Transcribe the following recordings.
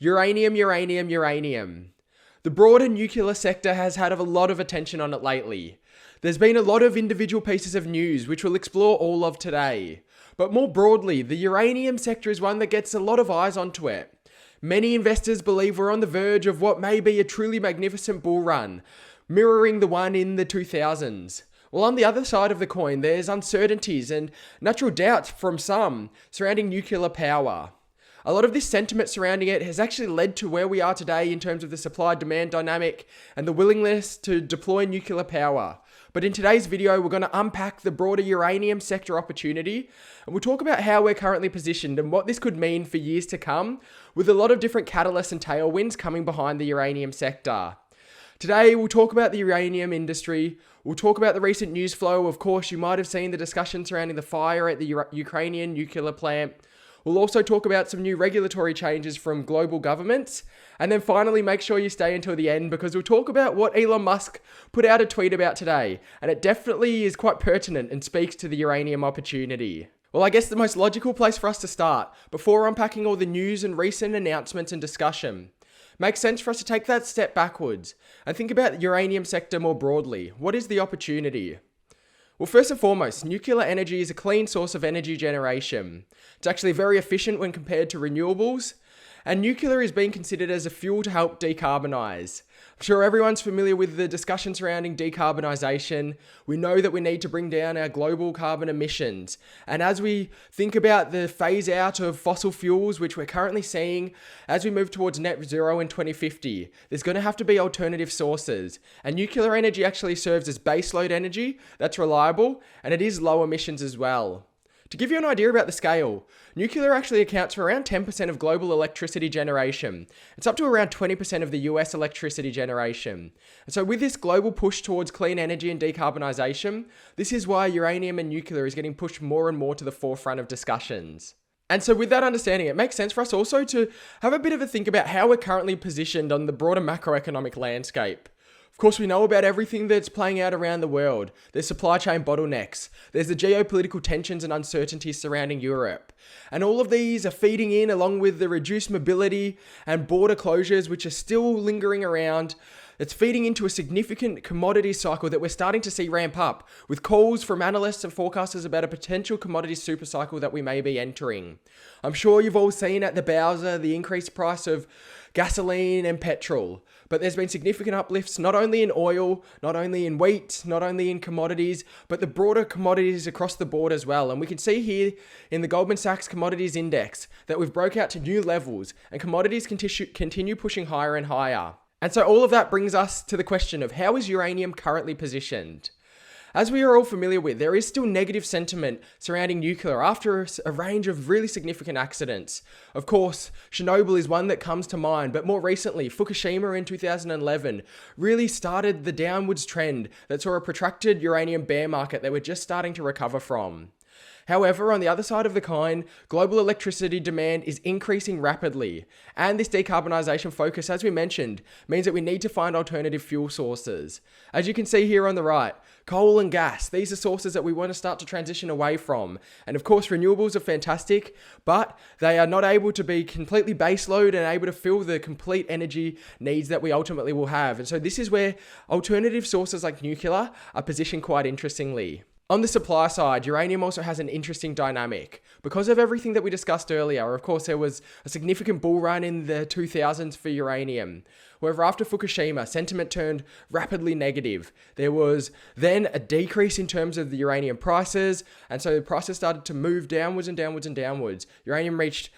Uranium, uranium, uranium. The broader nuclear sector has had a lot of attention on it lately. There's been a lot of individual pieces of news which we'll explore all of today. But more broadly, the uranium sector is one that gets a lot of eyes onto it. Many investors believe we're on the verge of what may be a truly magnificent bull run, mirroring the one in the 2000s. Well, on the other side of the coin, there's uncertainties and natural doubts from some surrounding nuclear power. A lot of this sentiment surrounding it has actually led to where we are today in terms of the supply-demand dynamic and the willingness to deploy nuclear power. But in today's video, we're going to unpack the broader uranium sector opportunity, and we'll talk about how we're currently positioned and what this could mean for years to come, with a lot of different catalysts and tailwinds coming behind the uranium sector. Today, we'll talk about the uranium industry. We'll talk about the recent news flow. Of course, you might have seen the discussion surrounding the fire at the Ukrainian nuclear plant. We'll also talk about some new regulatory changes from global governments. And then finally, make sure you stay until the end because we'll talk about what Elon Musk put out a tweet about today. And it definitely is quite pertinent and speaks to the uranium opportunity. Well, I guess the most logical place for us to start, before unpacking all the news and recent announcements and discussion, makes sense for us to take that step backwards and think about the uranium sector more broadly. What is the opportunity? Well, first and foremost, nuclear energy is a clean source of energy generation. It's actually very efficient when compared to renewables, and nuclear is being considered as a fuel to help decarbonise. I'm sure everyone's familiar with the discussion surrounding decarbonisation. We know that we need to bring down our global carbon emissions. And as we think about the phase out of fossil fuels, which we're currently seeing as we move towards net zero in 2050, there's going to have to be alternative sources. And nuclear energy actually serves as baseload energy that's reliable, and it is low emissions as well. To give you an idea about the scale, nuclear actually accounts for around 10% of global electricity generation. It's up to around 20% of the US electricity generation. And so with this global push towards clean energy and decarbonisation, this is why uranium and nuclear is getting pushed more and more to the forefront of discussions. And so with that understanding, it makes sense for us also to have a bit of a think about how we're currently positioned on the broader macroeconomic landscape. Of course, we know about everything that's playing out around the world. There's supply chain bottlenecks. There's the geopolitical tensions and uncertainties surrounding Europe. And all of these are feeding in along with the reduced mobility and border closures, which are still lingering around. It's feeding into a significant commodity cycle that we're starting to see ramp up, with calls from analysts and forecasters about a potential commodity super cycle that we may be entering. I'm sure you've all seen at the Bowser the increased price of gasoline and petrol, but there's been significant uplifts not only in oil, not only in wheat, not only in commodities, but the broader commodities across the board as well. And we can see here in the Goldman Sachs Commodities Index that we've broke out to new levels and commodities continue pushing higher and higher. And so all of that brings us to the question of how is uranium currently positioned? As we are all familiar with, there is still negative sentiment surrounding nuclear after a range of really significant accidents. Of course, Chernobyl is one that comes to mind, but more recently, Fukushima in 2011 really started the downwards trend that saw a protracted uranium bear market that we're just starting to recover from. However, on the other side of the coin, global electricity demand is increasing rapidly, and this decarbonisation focus, as we mentioned, means that we need to find alternative fuel sources. As you can see here on the right, coal and gas, these are sources that we want to start to transition away from. And of course, renewables are fantastic, but they are not able to be completely baseload and able to fill the complete energy needs that we ultimately will have. And so this is where alternative sources like nuclear are positioned quite interestingly. On the supply side, uranium also has an interesting dynamic. Because of everything that we discussed earlier, of course, there was a significant bull run in the 2000s for uranium. However, after Fukushima, sentiment turned rapidly negative. There was then a decrease in terms of the uranium prices, and so the prices started to move downwards and downwards and downwards. Uranium reached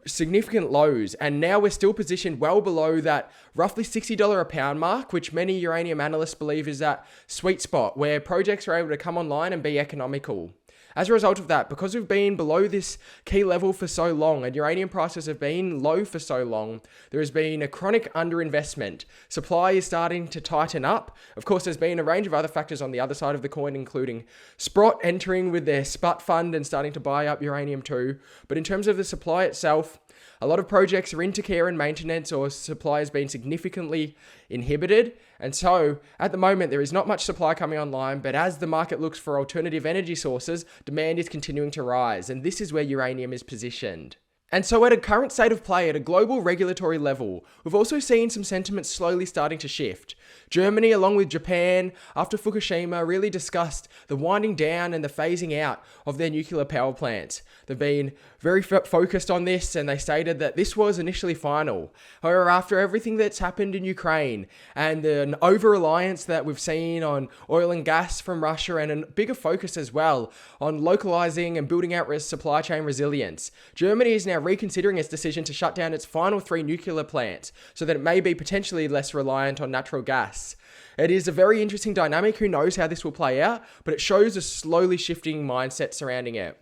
significant lows, and now we're still positioned well below that roughly $60 a pound mark, which many uranium analysts believe is that sweet spot where projects are able to come online and be economical. As a result of that, because we've been below this key level for so long and uranium prices have been low for so long, there has been a chronic underinvestment. Supply is starting to tighten up. Of course, there's been a range of other factors on the other side of the coin, including Sprott entering with their SPUT fund and starting to buy up uranium too. But in terms of the supply itself, a lot of projects are into care and maintenance, or supply has been significantly inhibited. And so at the moment, there is not much supply coming online, but as the market looks for alternative energy sources, demand is continuing to rise. And this is where uranium is positioned. And so at a current state of play at a global regulatory level, we've also seen some sentiment slowly starting to shift. Germany, along with Japan, after Fukushima, really discussed the winding down and the phasing out of their nuclear power plants. They've been very focused on this, and they stated that this was initially final. However, after everything that's happened in Ukraine and the over-reliance that we've seen on oil and gas from Russia, and a bigger focus as well on localizing and building out supply chain resilience, Germany is now reconsidering its decision to shut down its final 3 nuclear plants so that it may be potentially less reliant on natural gas. It is a very interesting dynamic. Who knows how this will play out, but it shows a slowly shifting mindset surrounding it.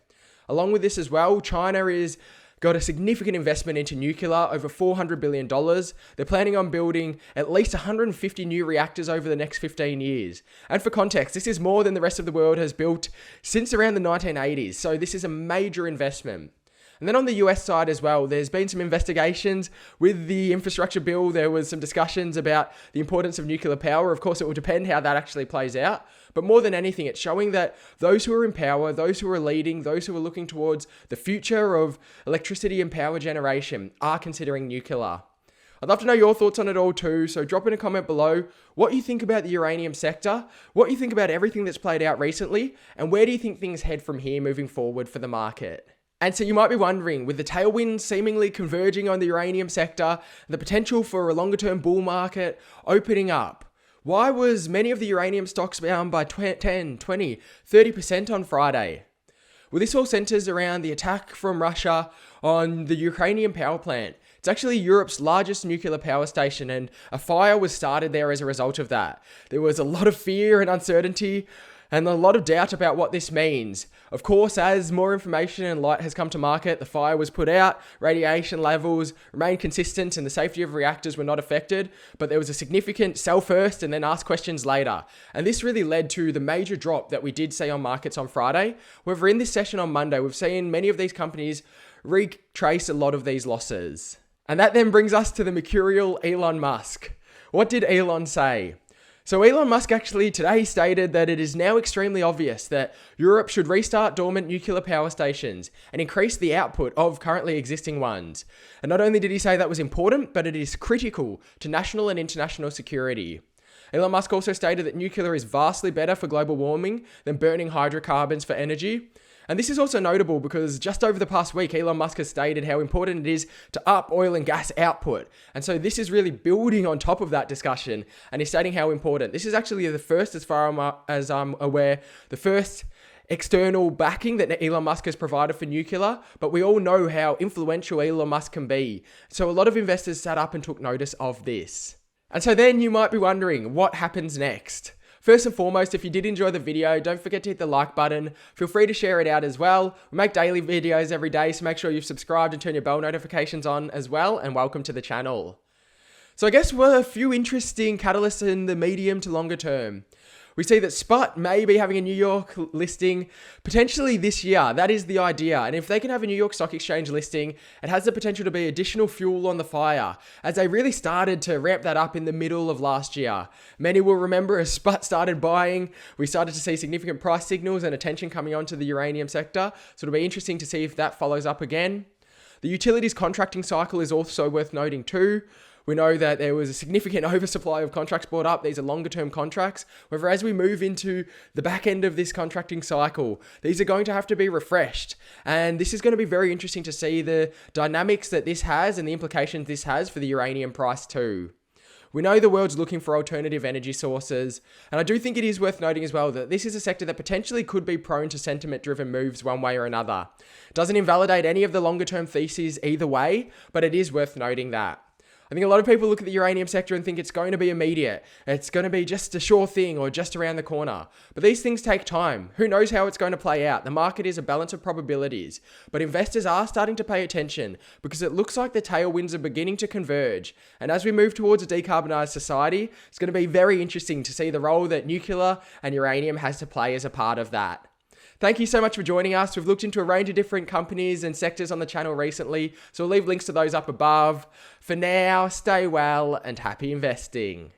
Along with this as well, China is got a significant investment into nuclear, over $400 billion. They're planning on building at least 150 new reactors over the next 15 years. And for context, this is more than the rest of the world has built since around the 1980s. So this is a major investment. And then on the US side as well, there's been some investigations with the infrastructure bill. There was some discussions about the importance of nuclear power. Of course, it will depend how that actually plays out. But more than anything, it's showing that those who are in power, those who are leading, those who are looking towards the future of electricity and power generation are considering nuclear. I'd love to know your thoughts on it all too, so drop in a comment below what you think about the uranium sector, what you think about everything that's played out recently, and where do you think things head from here moving forward for the market. And so you might be wondering, with the tailwinds seemingly converging on the uranium sector, the potential for a longer term bull market opening up, why was many of the uranium stocks down by 10, 20, 30% on Friday? Well, this all centers around the attack from Russia on the Ukrainian power plant. It's actually Europe's largest nuclear power station, and a fire was started there as a result of that. There was a lot of fear and uncertainty and a lot of doubt about what this means. Of course, as more information and light has come to market, the fire was put out, radiation levels remained consistent, and the safety of reactors were not affected, but there was a significant sell first and then ask questions later. And this really led to the major drop that we did see on markets on Friday. However, in this session on Monday, we've seen many of these companies retrace a lot of these losses. And that then brings us to the mercurial Elon Musk. What did Elon say? So Elon Musk actually today stated that it is now extremely obvious that Europe should restart dormant nuclear power stations and increase the output of currently existing ones. And not only did he say that was important, but it is critical to national and international security. Elon Musk also stated that nuclear is vastly better for global warming than burning hydrocarbons for energy. And this is also notable because just over the past week, Elon Musk has stated how important it is to up oil and gas output. And so this is really building on top of that discussion, and he's stating how important. This is actually the first, as far as I'm aware, the first external backing that Elon Musk has provided for nuclear, but we all know how influential Elon Musk can be. So a lot of investors sat up and took notice of this. And so then you might be wondering, what happens next? First and foremost, if you did enjoy the video, don't forget to hit the like button. Feel free to share it out as well. We make daily videos every day, so make sure you've subscribed and turn your bell notifications on as well, and welcome to the channel. So I guess we're a few interesting catalysts in the medium to longer term. We see that SPUT may be having a New York listing potentially this year. That is the idea. And if they can have a New York Stock Exchange listing, it has the potential to be additional fuel on the fire, as they really started to ramp that up in the middle of last year. Many will remember as SPUT started buying, we started to see significant price signals and attention coming onto the uranium sector. So it'll be interesting to see if that follows up again. The utilities contracting cycle is also worth noting too. We know that there was a significant oversupply of contracts brought up. These are longer term contracts. However, as we move into the back end of this contracting cycle, these are going to have to be refreshed. And this is going to be very interesting to see the dynamics that this has and the implications this has for the uranium price too. We know the world's looking for alternative energy sources, and I do think it is worth noting as well that this is a sector that potentially could be prone to sentiment-driven moves one way or another. It doesn't invalidate any of the longer-term theses either way, but it is worth noting that. I think a lot of people look at the uranium sector and think it's going to be immediate. It's going to be just a sure thing or just around the corner. But these things take time. Who knows how it's going to play out? The market is a balance of probabilities. But investors are starting to pay attention because it looks like the tailwinds are beginning to converge. And as we move towards a decarbonised society, it's going to be very interesting to see the role that nuclear and uranium has to play as a part of that. Thank you so much for joining us. We've looked into a range of different companies and sectors on the channel recently, so we'll leave links to those up above. For now, stay well and happy investing.